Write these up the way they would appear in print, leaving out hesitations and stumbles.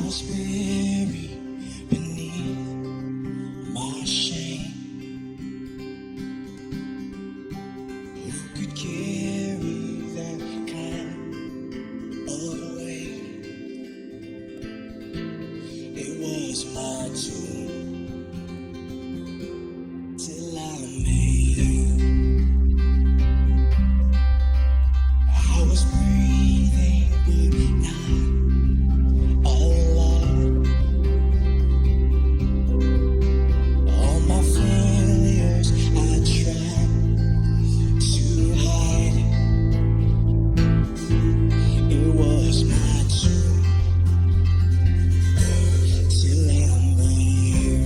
was weary beneath my shame. Who could carry that kind of weight? It was my doom till I made you. I was breathing but not alive. All my failures I tried to hide. It was my doom till I met you.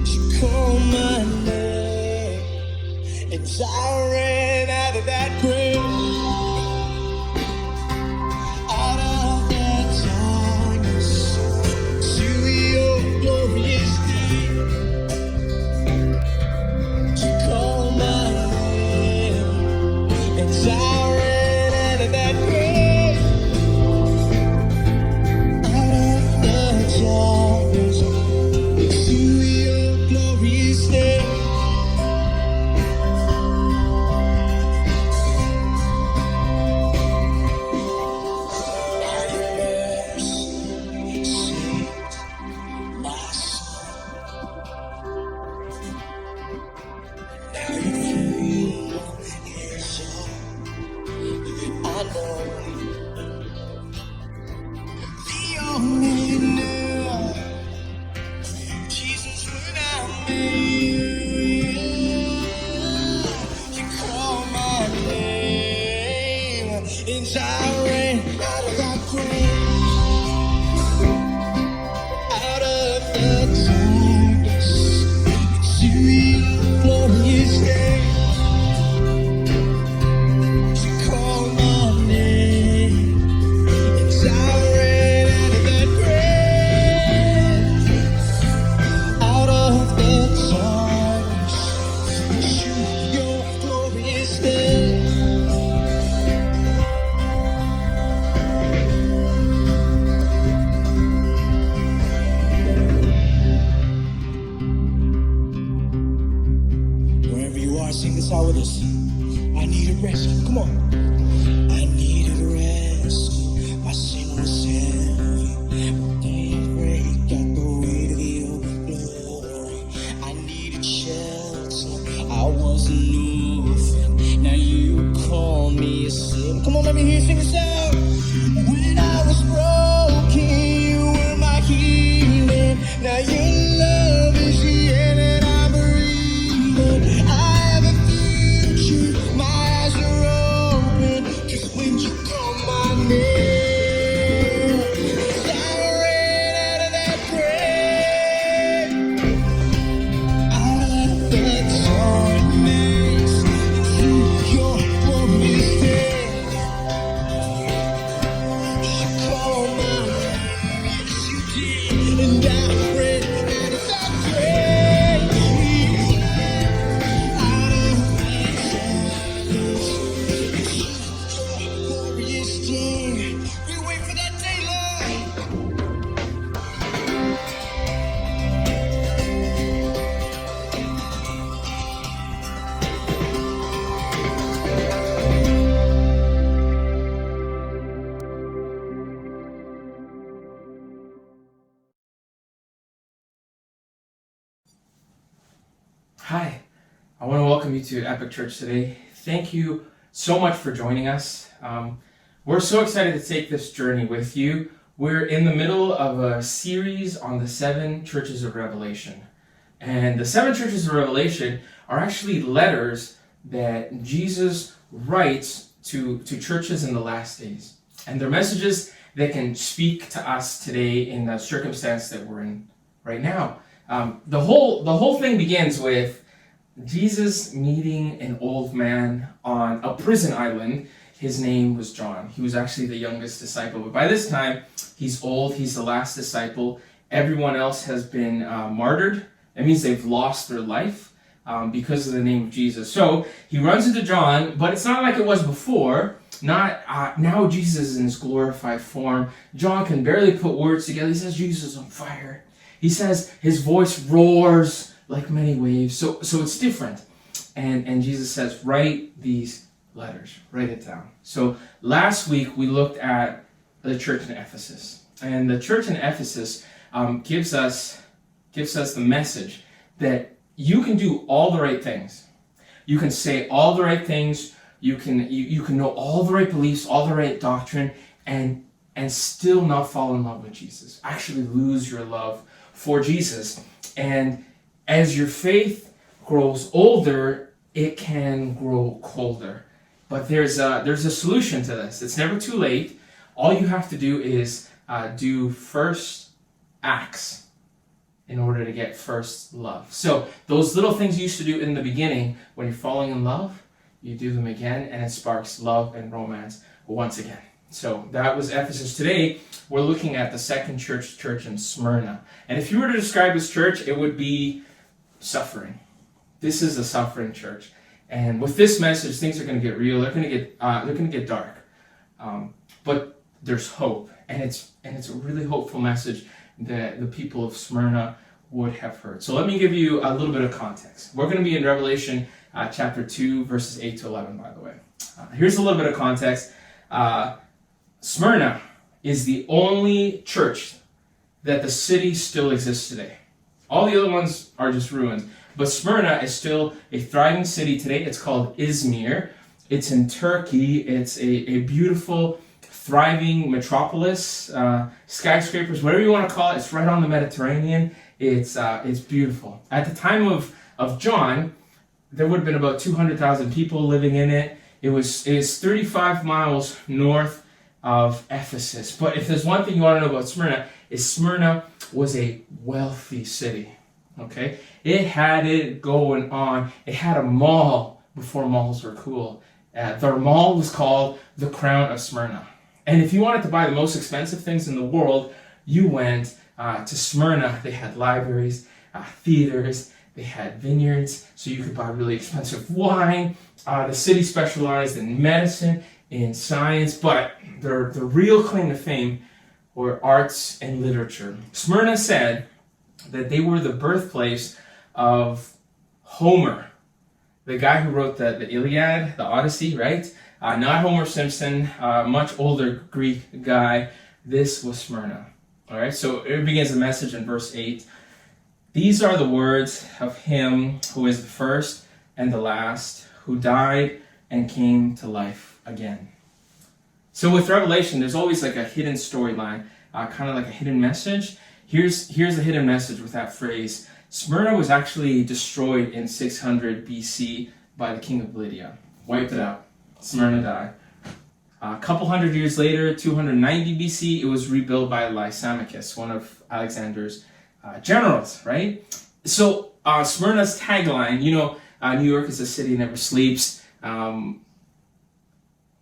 You called my name and I ran out of that grave. Out of that darkness to your glorious day. You called my name and I ran out of that grave. Out of the darkness to your glorious day. Now your mercy saved my soul. Now your freedom is all I know. The only knew Jesus when I met you. You called my name and I ran out of that grave. Out of the darkness to your glorious day. You called my name and I ran out of that grave. Out of the darkness to your glorious day. Wherever you are, sing this out with us. I needed rescue. Come on. I needed rescue. My sin was heavy. But daybreak got the weight of your glory. I needed shelter. I was an orphan. Now you call me a son. Come on, let me hear you sing this out. When I was broken, you were my healing. Now your love is the air that I breathe. I have a future, my eyes are open. 'Cause when you call my name, I ran out of that grave. Out of the darkness to your glorious day. You called my name, yes you did, and I ran out of that grave. Out of the darkness to your glorious day. We wait for that day, Lord. Hi, I want to welcome you to Epic Church today. Thank you so much for joining us. We're so excited to take this journey with you. We're in the middle of a series on the 7 churches of Revelation. And the 7 churches of Revelation are actually letters that Jesus writes to churches in the last days. And they're messages that can speak to us today in the circumstance that we're in right now. The whole thing begins with Jesus meeting an old man on a prison island. His name was John. He was actually the youngest disciple, but by this time he's old. He's the last disciple. Everyone else has been martyred. That means they've lost their life because of the name of Jesus. So he runs into John, but it's not like it was before. Now Jesus is in his glorified form. John can barely put words together. He says Jesus is on fire. He says his voice roars like many waves. So it's different. And Jesus says, write these letters. Write it down. So last week we looked at the church in Ephesus. And the church in Ephesus gives us the message that you can do all the right things. You can say all the right things. You can know all the right beliefs, all the right doctrine, and still not fall in love with Jesus. Actually lose your love for Jesus. And as your faith grows older, it can grow colder. But there's a solution to this. It's never too late. All you have to do is do first acts in order to get first love. So those little things you used to do in the beginning, when you're falling in love, you do them again, and it sparks love and romance once again. So that was Ephesus. Today, we're looking at the second church in Smyrna. And if you were to describe this church, it would be suffering. This is a suffering church. And with this message, things are going to get real. They're going to get dark. But there's hope, and it's a really hopeful message that the people of Smyrna would have heard. So let me give you a little bit of context. We're going to be in Revelation chapter 2, verses 8 to 11, by the way. Here's a little bit of context. Smyrna is the only church that the city still exists today. All the other ones are just ruins. But Smyrna is still a thriving city today. It's called Izmir. It's in Turkey. It's a beautiful, thriving metropolis. Skyscrapers, whatever you want to call it. It's right on the Mediterranean. It's beautiful. At the time of John, there would have been about 200,000 people living in it. It is 35 miles north of Ephesus. But if there's one thing you want to know about Smyrna, is Smyrna was a wealthy city. Okay? It had it going on. It had a mall before malls were cool. Their mall was called the Crown of Smyrna. And if you wanted to buy the most expensive things in the world, you went to Smyrna. They had libraries, theaters, they had vineyards, so you could buy really expensive wine. The city specialized in medicine, in science, but the real claim to fame were arts and literature. Smyrna said that they were the birthplace of Homer, the guy who wrote the Iliad, the Odyssey, right? Not Homer Simpson, much older Greek guy. This was Smyrna. All right, so it begins the message in verse 8. These are the words of him who is the first and the last, who died and came to life again. So with Revelation, there's always like a hidden storyline, kind of like a hidden message. Here's a hidden message with that phrase. Smyrna was actually destroyed in 600 BC by the king of Lydia. Wiped it out. Smyrna died. A couple hundred years later, 290 BC, it was rebuilt by Lysimachus, one of Alexander's generals, right? So Smyrna's tagline, New York is a city never sleeps.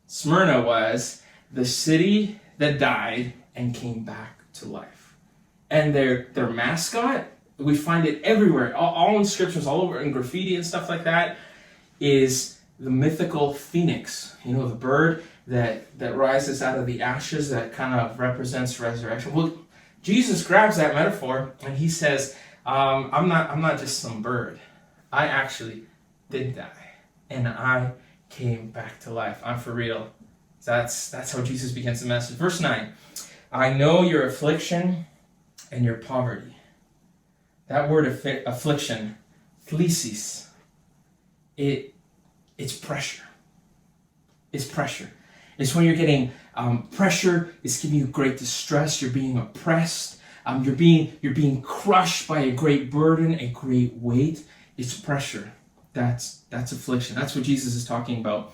Smyrna was the city that died and came back to life. And their mascot, we find it everywhere, all in scriptures, all over in graffiti and stuff like that, is the mythical phoenix. The bird that rises out of the ashes that kind of represents resurrection. Well, Jesus grabs that metaphor and he says, I'm not just some bird. I actually did die, and I came back to life. I'm for real. That's how Jesus begins the message. Verse 9, I know your affliction and your poverty. That word affliction, thlesis, it's pressure. It's pressure. It's when you're getting pressure. It's giving you great distress. You're being oppressed. You're being crushed by a great burden, a great weight. It's pressure. That's affliction. That's what Jesus is talking about.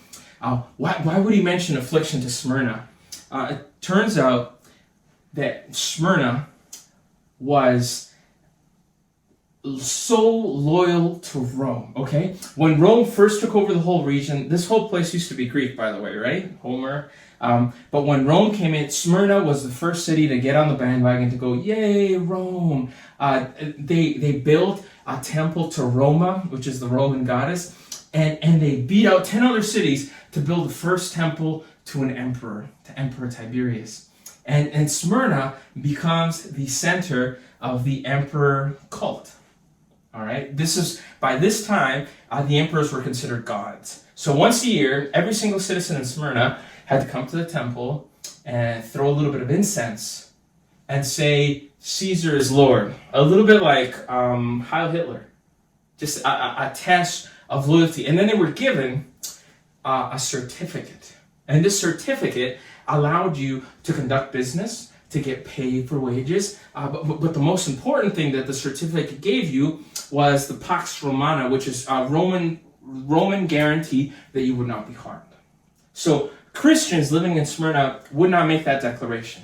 Why would he mention affliction to Smyrna? It turns out that Smyrna was so loyal to Rome, okay? When Rome first took over the whole region, this whole place used to be Greek, by the way, right? Homer. But when Rome came in, Smyrna was the first city to get on the bandwagon to go, yay, Rome. They built a temple to Roma, which is the Roman goddess, and they beat out 10 other cities to build the first temple to an emperor, to Emperor Tiberius. And Smyrna becomes the center of the emperor cult. All right, by this time, the emperors were considered gods. So once a year, every single citizen in Smyrna had to come to the temple and throw a little bit of incense and say, Caesar is Lord. A little bit like Heil Hitler. Just a test of loyalty. And then they were given a certificate. And this certificate allowed you to conduct business, to get paid for wages. But the most important thing that the certificate gave you was the Pax Romana, which is a Roman guarantee that you would not be harmed. So Christians living in Smyrna would not make that declaration.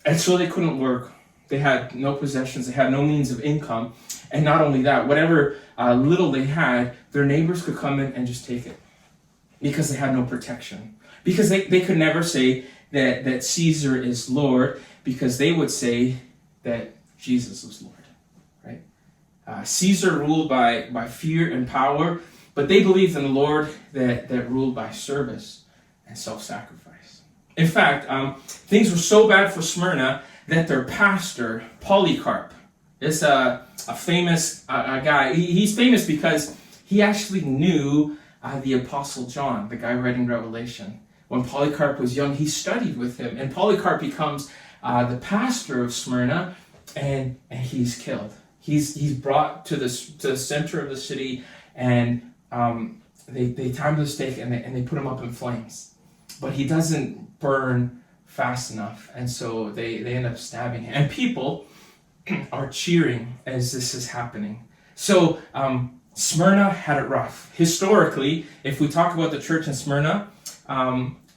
And so they couldn't work. They had no possessions. They had no means of income. And not only that, whatever little they had, their neighbors could come in and just take it because they had no protection. Because they could never say that Caesar is Lord, because they would say that Jesus was Lord, right? Caesar ruled by fear and power, but they believed in the Lord that ruled by service and self-sacrifice. In fact, things were so bad for Smyrna that their pastor, Polycarp, is a famous guy. He's famous because he actually knew the Apostle John, the guy writing Revelation. When Polycarp was young, he studied with him, and Polycarp becomes the pastor of Smyrna, and he's killed. He's brought to the center of the city, and they tie him to the stake, and they put him up in flames. But he doesn't burn fast enough, and so they end up stabbing him. And people are cheering as this is happening. So Smyrna had it rough. Historically, if we talk about the church in Smyrna,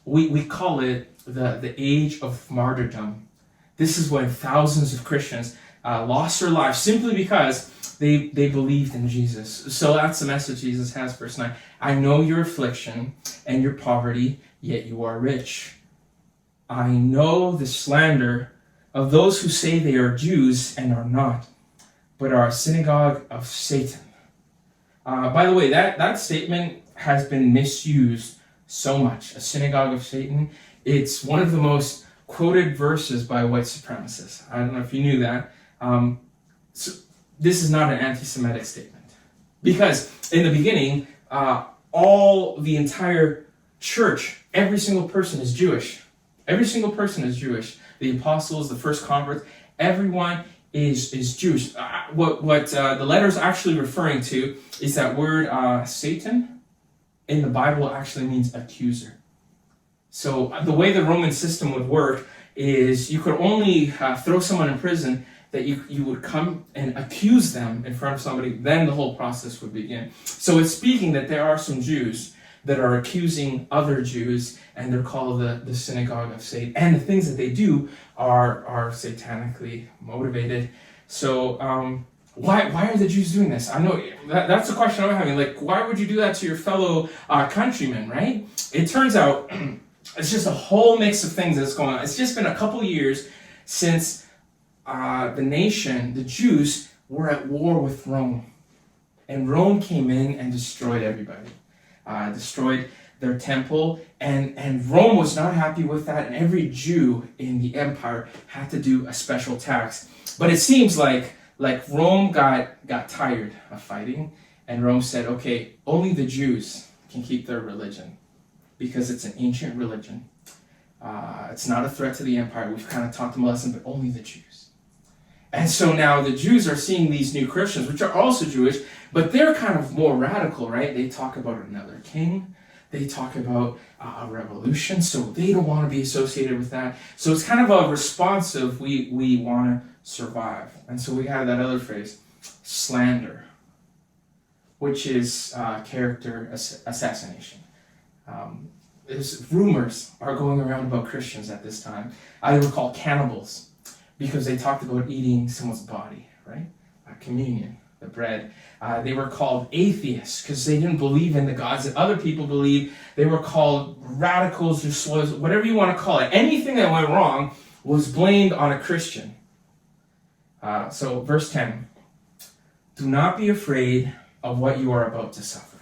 we call it the age of martyrdom. This is when thousands of Christians lost their lives simply because they believed in Jesus. So that's the message Jesus has, verse 9. I know your affliction and your poverty, yet you are rich. I know the slander of those who say they are Jews and are not, but are a synagogue of Satan. By the way, that statement has been misused so much. A synagogue of Satan. It's one of the most quoted verses by white supremacists. I don't know if you knew that. So this is not an anti-Semitic statement. Because in the beginning, the entire church, every single person is Jewish. Every single person is Jewish. The apostles, the first converts, everyone is Jewish. What the letter is actually referring to is that word Satan in the Bible actually means accuser. So the way the Roman system would work is you could only throw someone in prison that you would come and accuse them in front of somebody, then the whole process would begin. So it's speaking that there are some Jews that are accusing other Jews, and they're called the synagogue of Satan. And the things that they do are satanically motivated. So why are the Jews doing this? I know that's the question I'm having. Like, why would you do that to your fellow countrymen, right? It turns out it's just a whole mix of things that's going on. It's just been a couple years since the nation, the Jews, were at war with Rome. And Rome came in and destroyed everybody. Destroyed their temple, and Rome was not happy with that, and every Jew in the empire had to do a special tax. But it seems like Rome got tired of fighting, and Rome said, okay, only the Jews can keep their religion, because it's an ancient religion. It's not a threat to the empire. We've kind of taught them a lesson, but only the Jews. And so now the Jews are seeing these new Christians, which are also Jewish, but they're kind of more radical, right? They talk about another king. They talk about a revolution, so they don't want to be associated with that. So it's kind of a responsive, we want to survive. And so we have that other phrase, slander, which is character assassination. Rumors are going around about Christians at this time. They were called cannibals because they talked about eating someone's body, right? Communion, the bread. They were called atheists because they didn't believe in the gods that other people believe. They were called radicals or whatever you want to call it. Anything that went wrong was blamed on a Christian. So verse 10, do not be afraid of what you are about to suffer.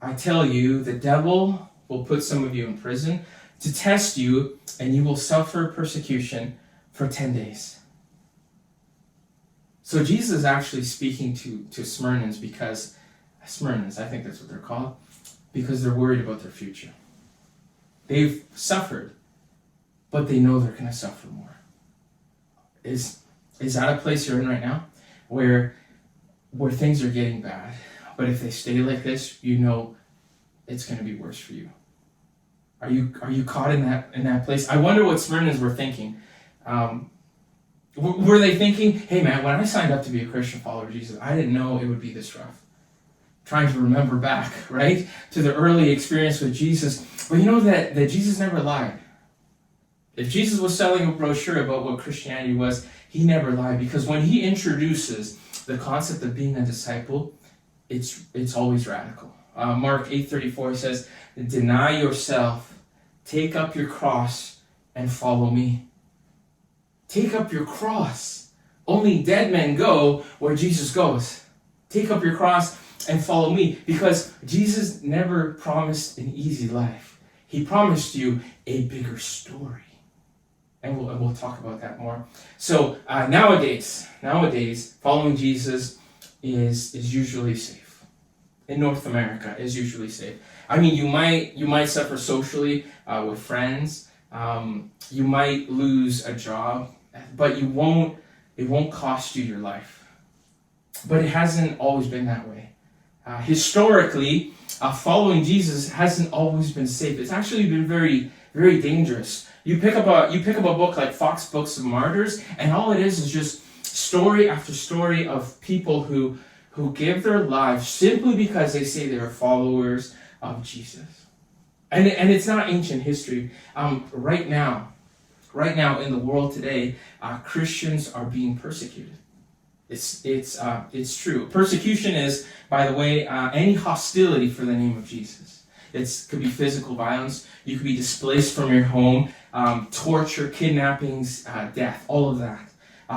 I tell you, the devil will put some of you in prison to test you, and you will suffer persecution for 10 days. So Jesus is actually speaking to Smyrnans because, Smyrnans, I think that's what they're called, because they're worried about their future. They've suffered, but they know they're going to suffer more. Is that a place you're in right now? Where things are getting bad, but if they stay like this, you know it's going to be worse for you. Are you caught in that place? I wonder what Smyrnans were thinking. Were they thinking, hey man, when I signed up to be a Christian follower of Jesus, I didn't know it would be this rough. Trying to remember back, right, to the early experience with Jesus. But you know that Jesus never lied. If Jesus was selling a brochure about what Christianity was, he never lied, because when he introduces the concept of being a disciple, it's always radical. Mark 8:34 says, deny yourself, take up your cross, and follow me. Take up your cross. Only dead men go where Jesus goes. Take up your cross and follow me, because Jesus never promised an easy life. He promised you a bigger story. And we'll talk about that more. So nowadays, following Jesus is usually safe. In North America, is usually safe. I mean, you might suffer socially with friends. You might lose a job, but it won't cost you your life. But it hasn't always been that way. Historically, following Jesus hasn't always been safe. It's actually been very, very dangerous. You pick up a book like Fox Books of Martyrs, and all it is just story after story of people who give their lives simply because they say they are followers of Jesus. And it's not ancient history. Right now in the world today, Christians are being persecuted. It's true. Persecution is, by the way, any hostility for the name of Jesus. It could be physical violence. You could be displaced from your home, torture, kidnappings, death, all of that.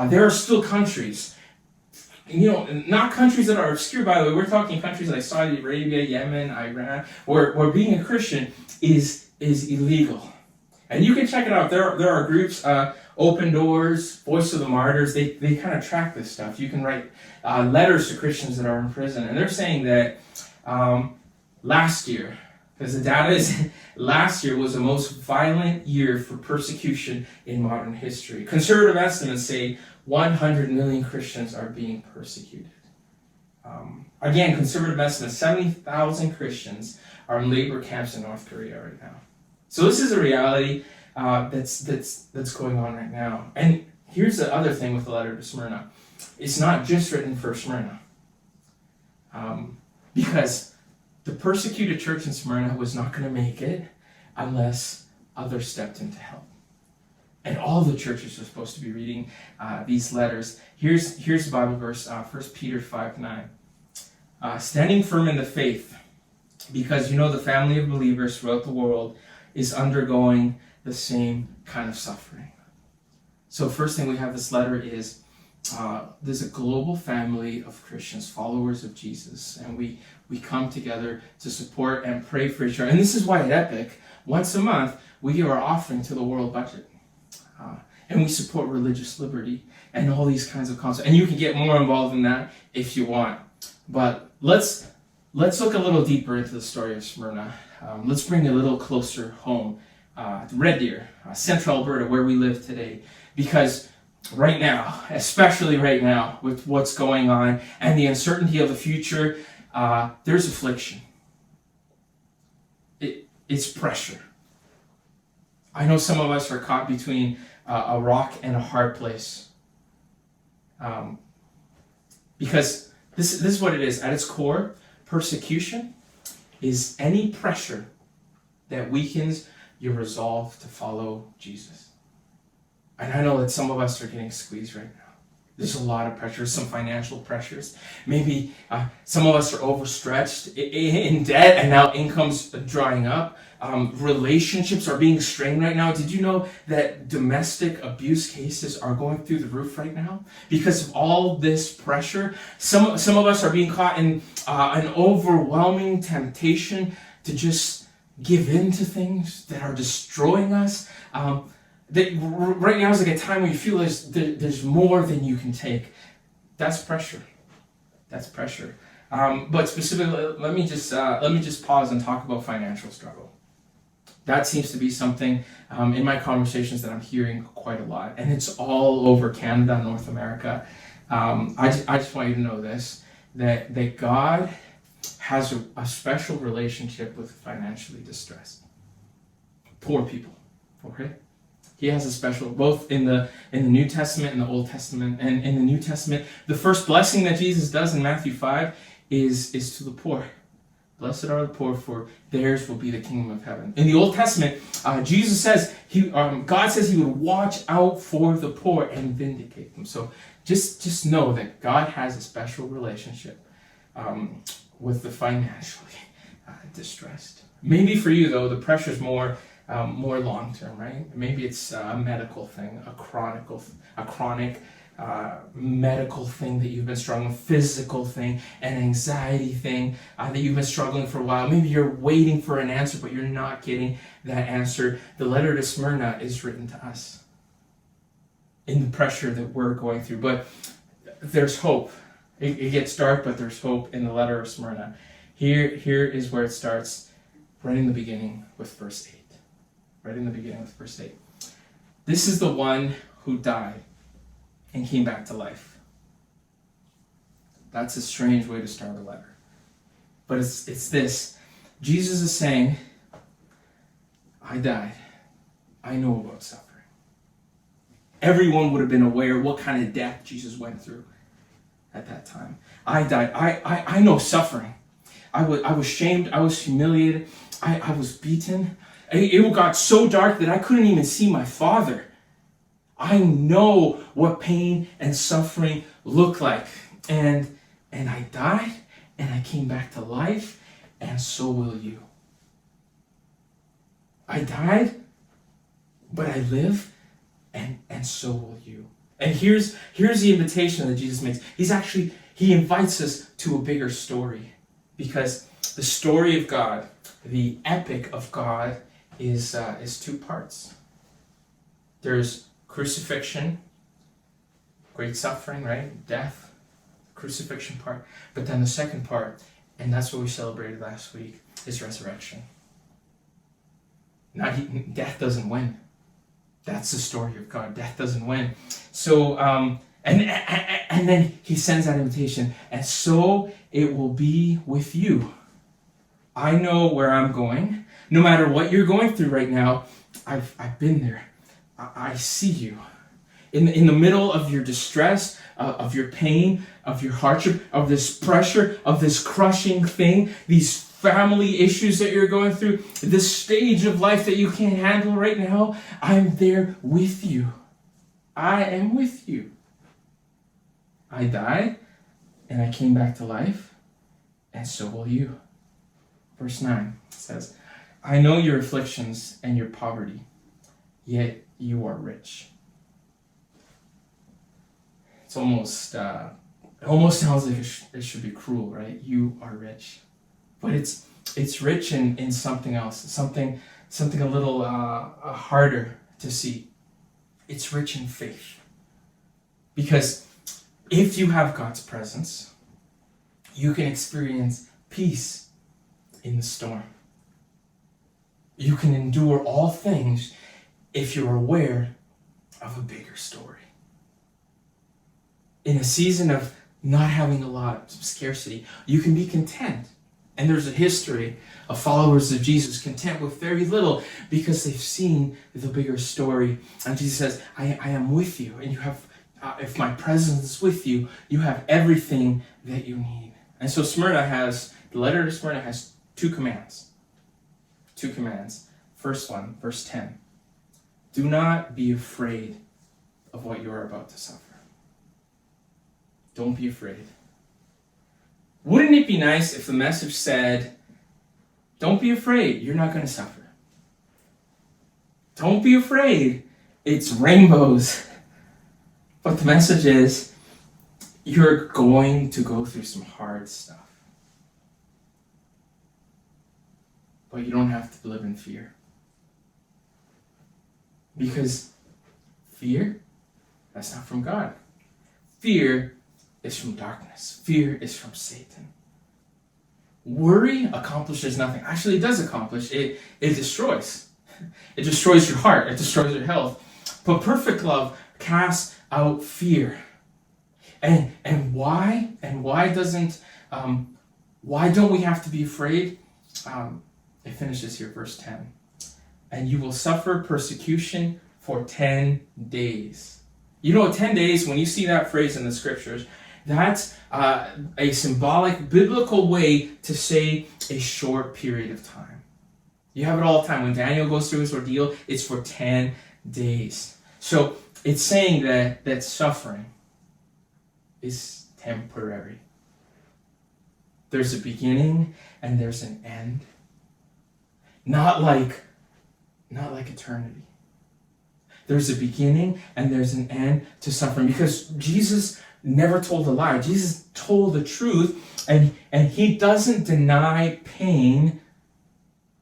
There are still countries, not countries that are obscure, by the way. We're talking countries like Saudi Arabia, Yemen, Iran, where being a Christian is illegal. And you can check it out. There are groups, Open Doors, Voice of the Martyrs. They kind of track this stuff. You can write letters to Christians that are in prison, and they're saying that last year, because the data is last year was the most violent year for persecution in modern history. Conservative estimates say 100 million Christians are being persecuted. Again, conservative estimates, 70,000 Christians are in labor camps in North Korea right now. So this is a reality that's going on right now. And here's the other thing with the letter to Smyrna. It's not just written for Smyrna. Because the persecuted church in Smyrna was not going to make it unless others stepped in to help. And all the churches are supposed to be reading these letters. Here's the Bible verse, 1 Peter 5:9. Standing firm in the faith, because the family of believers throughout the world is undergoing the same kind of suffering. So first thing we have this letter is there's a global family of Christians, followers of Jesus, and we come together to support and pray for each other. And this is why at Epic, once a month, we give our offering to the world budget. And we support religious liberty and all these kinds of concepts. And you can get more involved in that if you want. But let's look a little deeper into the story of Smyrna. Let's bring it a little closer home. Red Deer, Central Alberta, where we live today. Because right now, especially right now, with what's going on and the uncertainty of the future, there's affliction. It's pressure. I know some of us are caught between a rock and a hard place. Because this is what it is. At its core, persecution is any pressure that weakens your resolve to follow Jesus. And I know that some of us are getting squeezed right now. There's a lot of pressures, some financial pressures. Maybe some of us are overstretched in debt, and now income's drying up. Relationships are being strained right now. Did you know that domestic abuse cases are going through the roof right now? Because of all this pressure, some of us are being caught in an overwhelming temptation to just give in to things that are destroying us. That right now is like a time where you feel there's more than you can take. That's pressure. That's pressure. But specifically, let me just pause and talk about financial struggle. That seems to be something in my conversations that I'm hearing quite a lot, and it's all over Canada, North America. I just want you to know this, that God has a special relationship with financially distressed, poor people. Okay, He has a special, both in the New Testament and the Old Testament. And in the New Testament, the first blessing that Jesus does in Matthew 5 is to the poor. Blessed are the poor, for theirs will be the kingdom of heaven. In the Old Testament, Jesus says, God says He would watch out for the poor and vindicate them. So just know that God has a special relationship with the financially distressed. Maybe for you, though, the pressure's more long-term, right? Maybe it's a medical thing, a chronic medical thing that you've been struggling with, physical thing, an anxiety thing that you've been struggling for a while. Maybe you're waiting for an answer, but you're not getting that answer. The letter to Smyrna is written to us in the pressure that we're going through. But there's hope. It gets dark, but there's hope in the letter of Smyrna. Here is where it starts, right in the beginning with verse 8. Right in the beginning with verse 8. This is the one who died and came back to life. That's a strange way to start a letter. But it's this. Jesus is saying, I died. I know about suffering. Everyone would have been aware what kind of death Jesus went through at that time. I died. I know suffering. I was shamed. I was humiliated. I was beaten. It got so dark that I couldn't even see my Father. I know what pain and suffering look like. And I died, and I came back to life, and so will you. I died, but I live, and so will you. And here's the invitation that Jesus makes. He invites us to a bigger story, because the story of God, the epic of God, is two parts. There's crucifixion, great suffering, right? Death, crucifixion part. But then the second part, and that's what we celebrated last week, is resurrection. Death doesn't win. That's the story of God. Death doesn't win. So, and then He sends that invitation, and so it will be with you. I know where I'm going. No matter what you're going through right now, I've been there. I see you. In the middle of your distress, of your pain, of your hardship, of this pressure, of this crushing thing, these family issues that you're going through, this stage of life that you can't handle right now, I'm there with you. I am with you. I died, and I came back to life, and so will you. Verse 9 says, I know your afflictions and your poverty, yet you are rich. It's almost sounds like it should be cruel, right? You are rich. But it's rich in something else, something a little harder to see. It's rich in faith. Because if you have God's presence, you can experience peace in the storm. You can endure all things if you're aware of a bigger story. In a season of not having a lot, some scarcity, you can be content. And there's a history of followers of Jesus content with very little because they've seen the bigger story. And Jesus says, I am with you. And you have, if my presence is with you, you have everything that you need. And so the letter to Smyrna has two commands. First one, verse 10. Do not be afraid of what you are about to suffer. Don't be afraid. Wouldn't it be nice if the message said, don't be afraid, you're not going to suffer. Don't be afraid, it's rainbows. But the message is, you're going to go through some hard stuff. but you don't have to live in fear. Because fear, that's not from God. Fear is from darkness. Fear is from Satan. Worry accomplishes nothing. Actually, it does accomplish. It destroys. It destroys your heart. It destroys your health. But perfect love casts out fear. And why? And why don't we have to be afraid? It finishes here, verse 10. And you will suffer persecution for 10 days. 10 days, when you see that phrase in the scriptures, that's a symbolic, biblical way to say a short period of time. You have it all the time. When Daniel goes through his ordeal, it's for 10 days. So it's saying that suffering is temporary. There's a beginning and there's an end. Not like eternity. There's a beginning and there's an end to suffering, because Jesus never told a lie. Jesus told the truth, and he doesn't deny pain,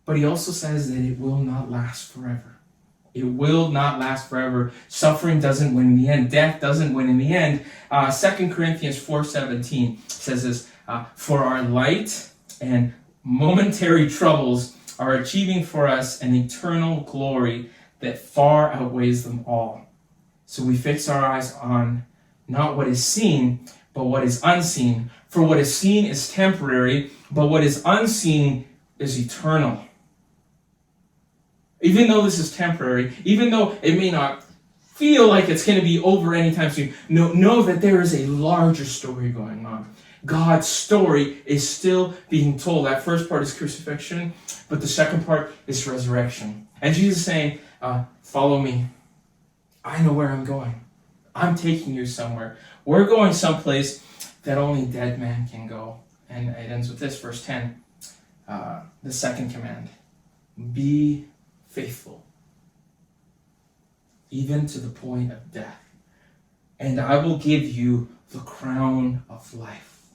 but he also says that it will not last forever. It will not last forever. Suffering doesn't win in the end. Death doesn't win in the end. 2 Corinthians 4:17 says this, for our light and momentary troubles are achieving for us an eternal glory that far outweighs them all. So we fix our eyes on not what is seen, but what is unseen. For what is seen is temporary, but what is unseen is eternal. Even though this is temporary, even though it may not feel like it's going to be over anytime soon, know that there is a larger story going on. God's story is still being told. That first part is crucifixion, but the second part is resurrection. And Jesus is saying, follow me. I know where I'm going. I'm taking you somewhere. We're going someplace that only dead man can go. And it ends with this, verse 10, the second command. Be faithful, even to the point of death, and I will give you the crown of life.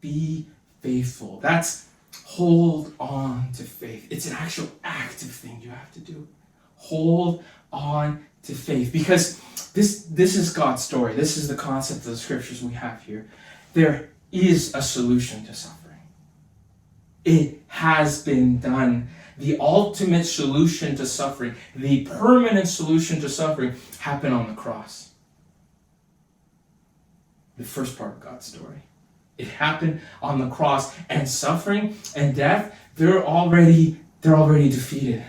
Be faithful. That's hold on to faith. It's an actual active thing you have to do. Hold on to faith, because this is God's story. This is the concept of the scriptures we have here. There is a solution to suffering. It has been done. The ultimate solution to suffering, the permanent solution to suffering, happened on the cross. The first part of God's story. It happened on the cross, and suffering and death, they're already defeated.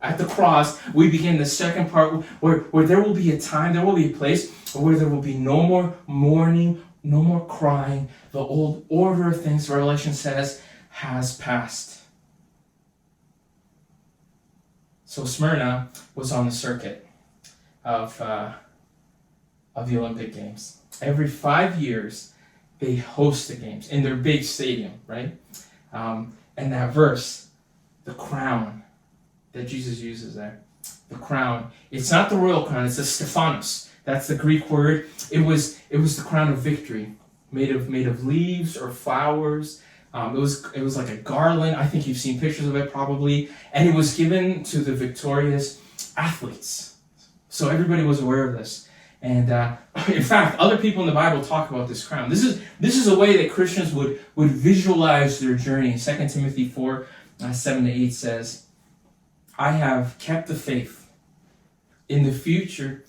At the cross, we begin the second part where there will be a time, there will be a place where there will be no more mourning, no more crying. The old order of things, Revelation says, has passed. So Smyrna was on the circuit of the Olympic Games. Every 5 years, they host the games in their big stadium, right? And that verse, the crown that Jesus uses there, the crown, it's not the royal crown, it's the Stephanos. That's the Greek word. It was the crown of victory, made of leaves or flowers. It was like a garland. I think you've seen pictures of it probably. And it was given to the victorious athletes. So everybody was aware of this. And in fact, other people in the Bible talk about this crown. This is a way that Christians would visualize their journey. 2 Timothy 4:7-8 says, I have kept the faith. In the future,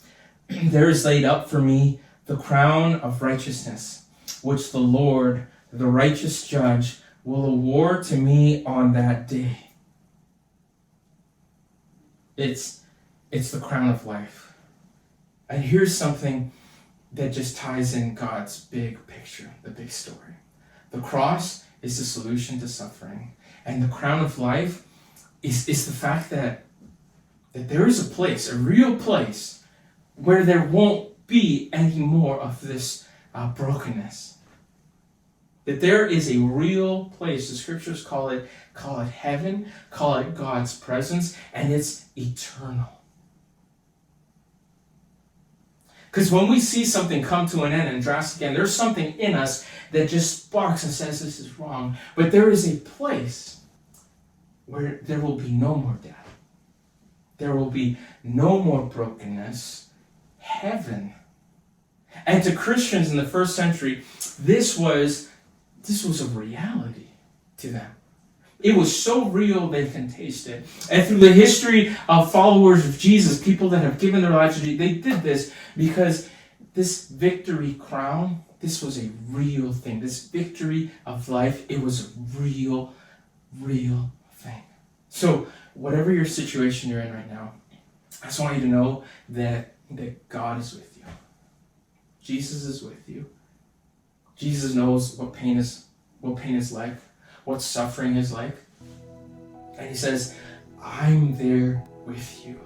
there is laid up for me the crown of righteousness, which the Lord, the righteous judge, will award to me on that day. It's the crown of life. And here's something that just ties in God's big picture, the big story. The cross is the solution to suffering. And the crown of life is the fact that there is a place, a real place, where there won't be any more of this brokenness. That there is a real place, the scriptures call it heaven, call it God's presence, and it's eternal. Because when we see something come to an end and drastic end, there's something in us that just sparks and says this is wrong. But there is a place where there will be no more death. There will be no more brokenness. Heaven. And to Christians in the first century, this was a reality to them. It was so real they can taste it. And through the history of followers of Jesus, people that have given their lives to Jesus, they did this because this victory crown, this was a real thing. This victory of life, it was a real thing. So whatever your situation you're in right now, I just want you to know that God is with you. Jesus is with you. Jesus knows what pain is like, what suffering is like. And he says, I'm there with you.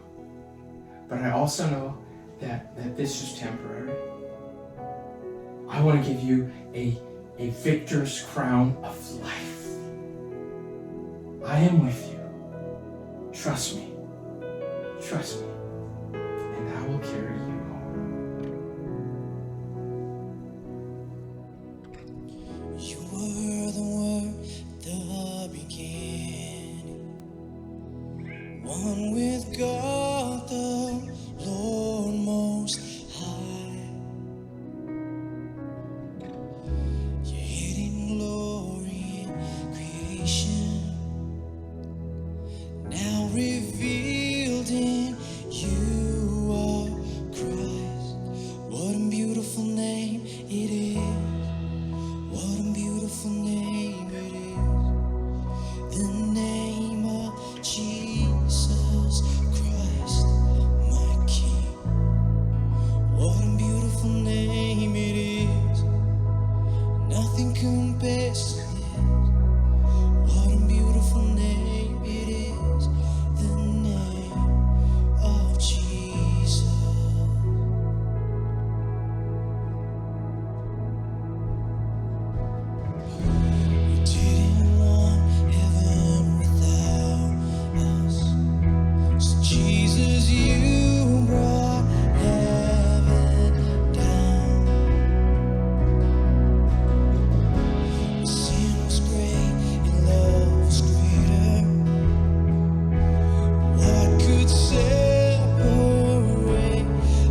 But I also know that this is temporary. I want to give you a victor's crown of life. I am with you. Trust me. Trust me. And I will carry you home. You were the Word at the beginning, one with God the Lord Most High. Your hidden glory in creation, now revealed in you are Christ. What a beautiful name it is. What a beautiful name it is. The name of Jesus Christ, my King. What a beautiful name it is. Nothing compares to this. What a beautiful name it is. The name of Jesus. You didn't want heaven without us. So Jesus, you brought heaven down. Your sin was great, your love was greater. What could separate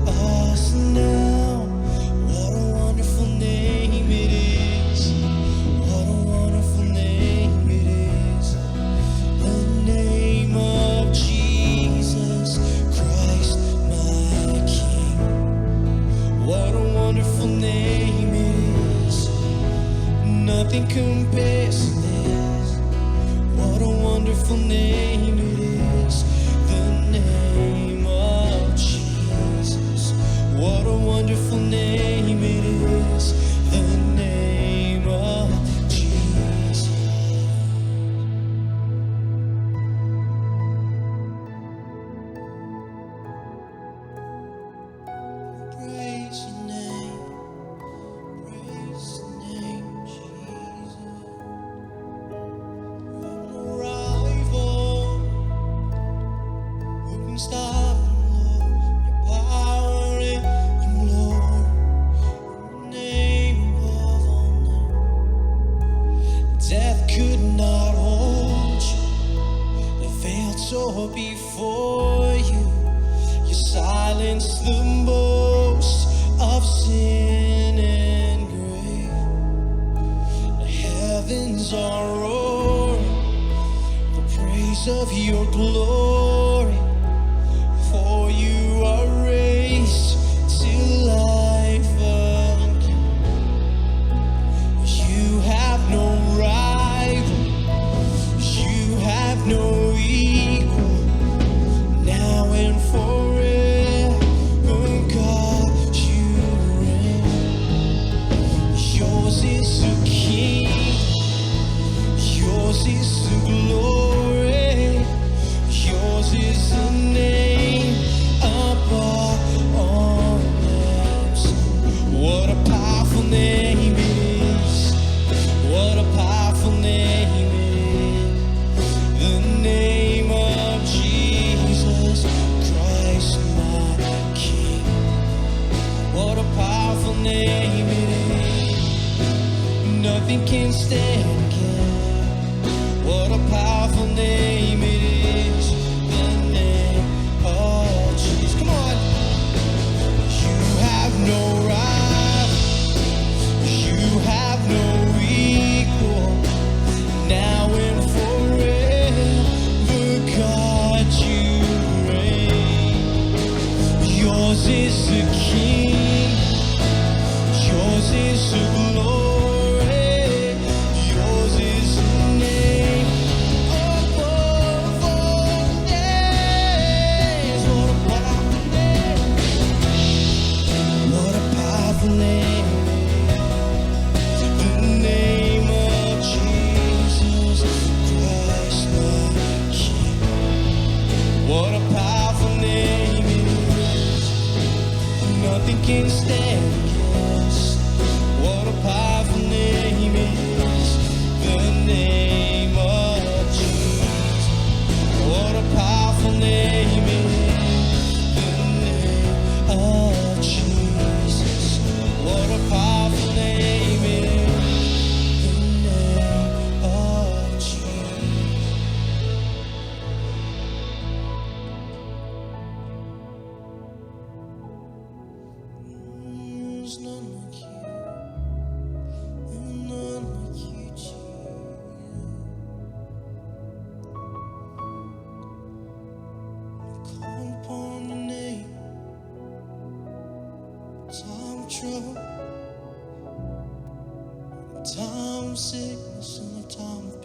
us now? What a wonderful name it is. What a wonderful name it is. The name of Jesus Christ, my King. What a wonderful name it is. Nothing compares to this. What a wonderful name it is. The name of Jesus. What a wonderful name it is. The name of Jesus. Praise your name. Praise the name, Jesus. No rival who can stop you, Lord. Your power and your glory. Your name above all names. Death could not hold you. The veil tore before you. You silenced the boast of sin and grave. The heavens are roaring the praise of your glory. For you are raised to life again. You have no rival. You have no equal. Now and forever, God, you reign. Yours is the kingdom. Yours is the glory. Yours is the name above all names. What a powerful name it is. What a powerful name it is. The name of Jesus Christ, my King. What a powerful name it is. Nothing can stand again. What a powerful name Yours is the King, yours is the glory, yours is the name above all names. What a powerful name! What a powerful name! The name of Jesus Christ, my King. What a powerful name it is. Nothing can stand against. What a powerful name it is. The name of Jesus. What a powerful name it is. The name of Jesus. What a powerful name it is. The name of Jesus. There's none like you, none like you, Jesus. Call upon the name, time of trouble, time of sickness, and the time of